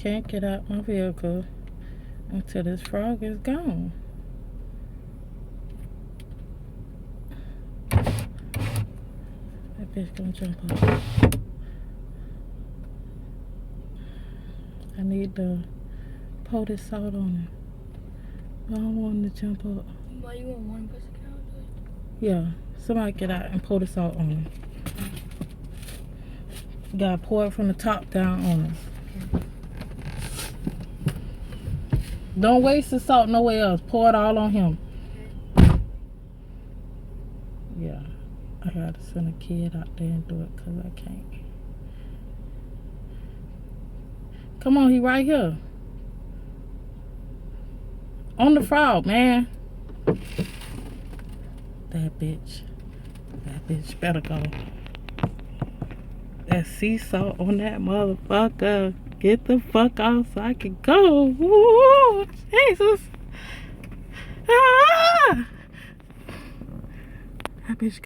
can't get out my vehicle until this frog is gone. That bitch gonna jump up. I need to pour this salt on him. I don't want him to jump up. Why you want one person count? Yeah, somebody get out and pour the salt on him. You gotta pour it from the top down on him. Don't waste the salt nowhere else. Pour it all on him. Yeah, I gotta send a kid out there and do it because I can't. Come on, he right here. On the frog, man. That bitch better go. That sea salt on that motherfucker. Get the fuck off so I can go. Ooh, Jesus. Ah.